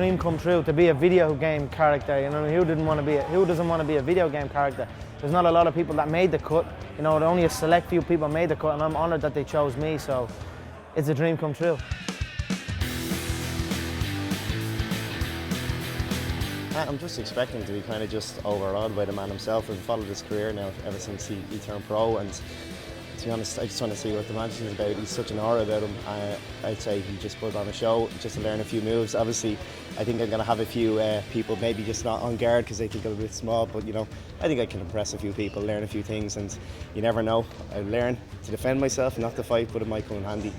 dream come true to be a video game character. You know, who doesn't want to be a video game character? There's not a lot of people that made the cut. You know, only a select few people made the cut, and I'm honoured that they chose me. So it's a dream come true. I'm just expecting to be kind of just overawed by the man himself. I've followed his career now ever since he turned pro, and to be honest, I just want to see what the magic is about. He's such an aura about him. I'd say he just put on a show just to learn a few moves. Obviously, I think I'm going to have a few people maybe just not on guard because they think I'm a bit small, but you know, I think I can impress a few people, learn a few things, and you never know. I learn to defend myself, not to fight, but it might come in handy.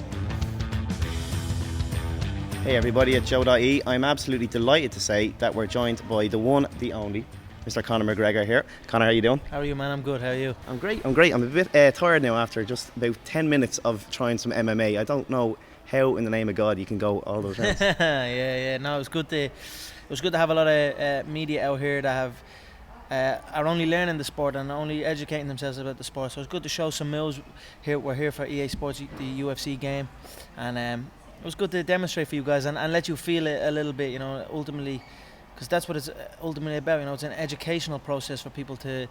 Hey everybody at JOE.ie, I'm absolutely delighted to say that we're joined by the one, the only, Mr. Conor McGregor here. Conor, how are you doing? How are you, man? I'm good. How are you? I'm great. I'm a bit tired now after just about 10 minutes of trying some MMA. I don't know how in the name of God you can go all those rounds. yeah. No, it was good to have a lot of media out here that are only learning the sport and only educating themselves about the sport. So it's good to show some moves. We're here for EA Sports, the UFC game, and it was good to demonstrate for you guys and let you feel it a little bit, you know, ultimately, because that's what it's ultimately about. You know, it's an educational process for people to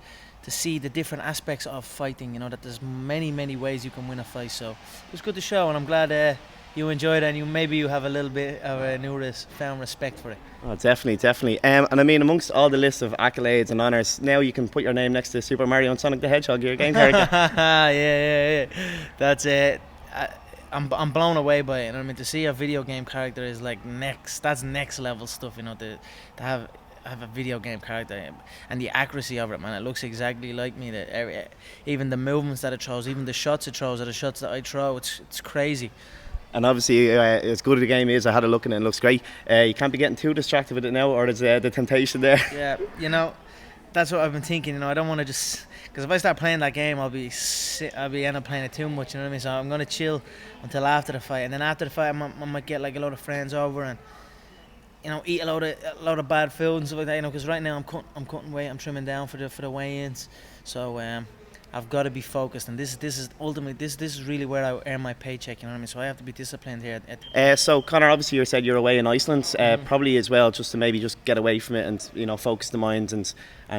see the different aspects of fighting. You know, that there's many ways you can win a fight. So it was good to show, and I'm glad you enjoyed it, and maybe you have a little bit of a newfound respect for it. Oh, definitely. And I mean, amongst all the list of accolades and honours, now you can put your name next to Super Mario and Sonic the Hedgehog, your game character. yeah. That's it. I'm blown away by it. You know what I mean? To see a video game character is like that's next level stuff. You know, to have a video game character and the accuracy of it, man. It looks exactly like me. Even the movements that it throws, even the shots it throws, are the shots that I throw. It's crazy. And obviously, as good as the game is, I had a look at it and it looks great. You can't be getting too distracted with it now, or there's the temptation there. Yeah, you know, that's what I've been thinking. You know, I don't want to just, because if I start playing that game, I'll be end up playing it too much. You know what I mean? So I'm gonna chill until after the fight, and then after the fight, I might get like a lot of friends over and, you know, eat a lot of bad food and stuff like that. You know, because right now I'm cutting weight, I'm trimming down for the weigh-ins. So I've got to be focused, and this is ultimately this is really where I earn my paycheck. You know what I mean? So I have to be disciplined here. So Conor, obviously you said you're away in Iceland, probably as well, just to maybe just get away from it and, you know, focus the mind and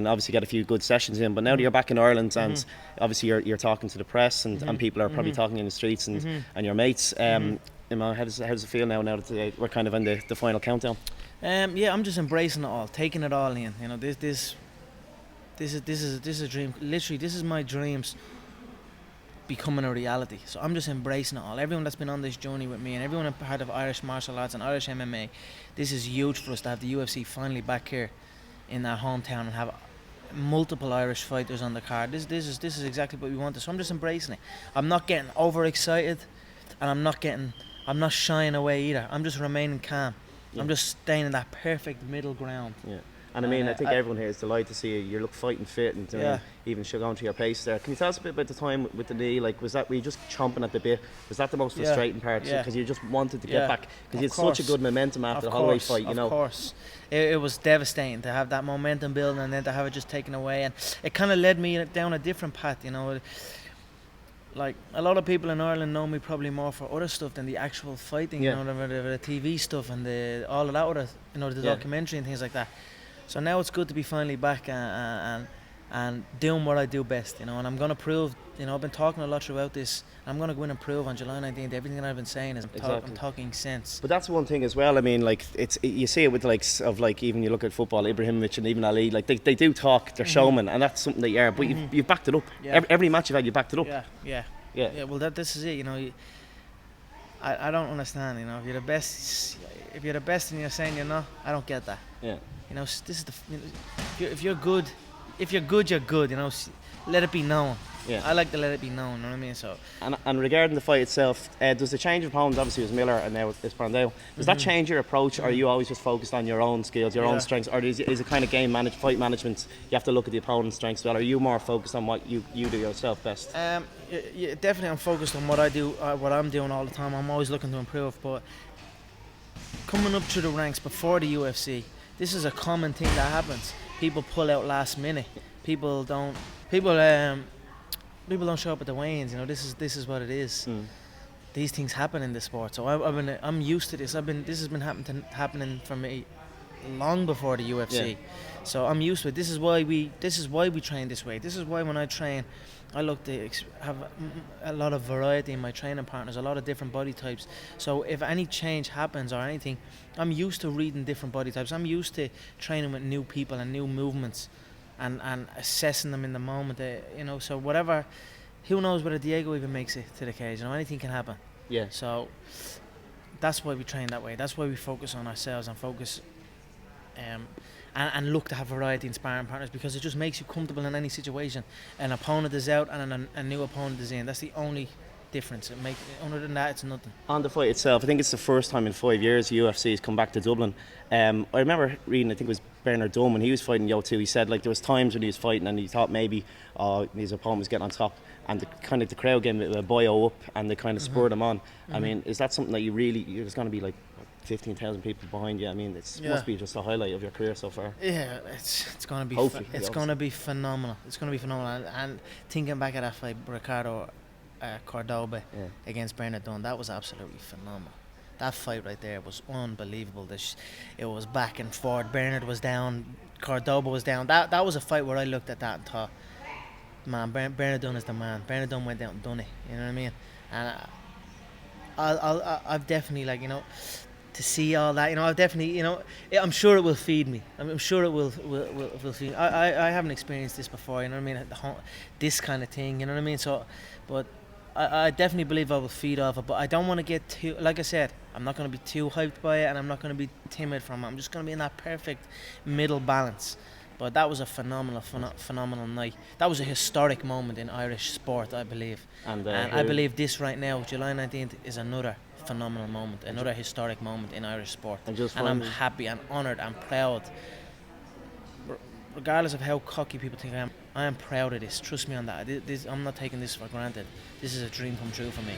obviously get a few good sessions in. But now that you're back in Ireland and obviously you're talking to the press and people are probably talking in the streets and your mates. You know, how does it feel now that we're kind of in the final countdown? Yeah, I'm just embracing it all, taking it all in. You know, this is a dream. Literally, this is my dreams becoming a reality. So I'm just embracing it all. Everyone that's been on this journey with me and everyone a part of Irish martial arts and Irish MMA, this is huge for us to have the UFC finally back here in our hometown and have multiple Irish fighters on the card. This is exactly what we wanted. So I'm just embracing it. I'm not getting overexcited, and I'm not shying away either. I'm just remaining calm. Yeah. I'm just staying in that perfect middle ground. Yeah. And I mean, I think everyone here is delighted to see you. You look fighting fit and even going through your pace there. Can you tell us a bit about the time with the knee? Like, were you just chomping at the bit? Was that the most frustrating part? Because you just wanted to get back? Because you had such a good momentum after the Holloway fight, you know? Of course. It was devastating to have that momentum building and then to have it just taken away. And it kind of led me down a different path, you know. Like, a lot of people in Ireland know me probably more for other stuff than the actual fighting, you know, the TV stuff and all of that other, you know, the documentary and things like that. So now it's good to be finally back and doing what I do best, you know, and I'm going to prove, you know, I've been talking a lot throughout this. I'm going to go in and prove on July 19th everything that I've been saying is I'm talking sense. But that's one thing as well. I mean, like, you see it with the likes of, like, even you look at football, Ibrahimovic and even Ali, like they do talk, they're showmen, and that's something that you are. But you've backed it up. Yeah. Every match you've had, you backed it up. Yeah. Well, this is it. You know, I don't understand. You know, if you're the best and you're saying you're not, I don't get that. Yeah. You know, this is if you're good, you're good. You know, let it be known. Yeah. I like to let it be known. You know what I mean? So. And regarding the fight itself, does the change of opponents, obviously it was Miller and now it's Brandao, does that change your approach, or are you always just focused on your own skills, your own strengths, or is it kind of fight management? You have to look at the opponent's strengths as well. Are you more focused on what you do yourself best? Yeah, definitely, I'm focused on what I do, what I'm doing all the time. I'm always looking to improve, but coming up through the ranks before the UFC, this is a common thing that happens. People pull out last minute. People don't show up at the weigh-ins. You know, this is what it is. These things happen in the sport. So I'm used to this. This has been happening for me long before the UFC. Yeah. So I'm used to it. This is why we train this way. This is why when I train, I look to have a lot of variety in my training partners, a lot of different body types. So if any change happens or anything, I'm used to reading different body types. I'm used to training with new people and new movements, and assessing them in the moment. So whatever, who knows whether Diego even makes it to the cage? Anything can happen. Yeah. So that's why we train that way. That's why we focus on ourselves and focus, and look to have variety in sparring partners, because it just makes you comfortable in any situation. An opponent is out and a new opponent is in. That's the only difference. Other than that, it's nothing. On the fight itself, I think it's the first time in 5 years UFC has come back to Dublin. I remember reading, I think it was Bernard Dunn, when he was fighting JOE.ie, he said like there was times when he was fighting and he thought maybe his opponent was getting on top, and the crowd gave him a boyo up and they kind of spurred him on. I mean, is that something that there's going to be like 15,000 people behind you? I mean, it must be just a highlight of your career so far. Yeah, it's going to be Hopefully, going to be phenomenal. It's going to be phenomenal. And thinking back at that fight, Ricardo Cordoba against Bernard Dunn, that was absolutely phenomenal. That fight right there was unbelievable. It was back and forth. Bernard was down, Cordoba was down. That was a fight where I looked at that and thought, man, Bernard Dunn is the man. Bernard Dunn went down and done it. You know what I mean? And I've definitely, to see all that, I've definitely, I'm sure it will feed me. I'm sure it will feed me. I haven't experienced this before, you know what I mean? This kind of thing, you know what I mean? So, but I definitely believe I will feed off it, but I don't want to get too, like I said, I'm not going to be too hyped by it, and I'm not going to be timid from it. I'm just going to be in that perfect middle balance. But that was a phenomenal night. That was a historic moment in Irish sport, I believe. And I believe this right now, July 19th, is another phenomenal moment, another historic moment in Irish sport. And I'm happy and honoured and proud. Regardless of how cocky people think I am proud of this. Trust me on that. I'm not taking this for granted. This is a dream come true for me.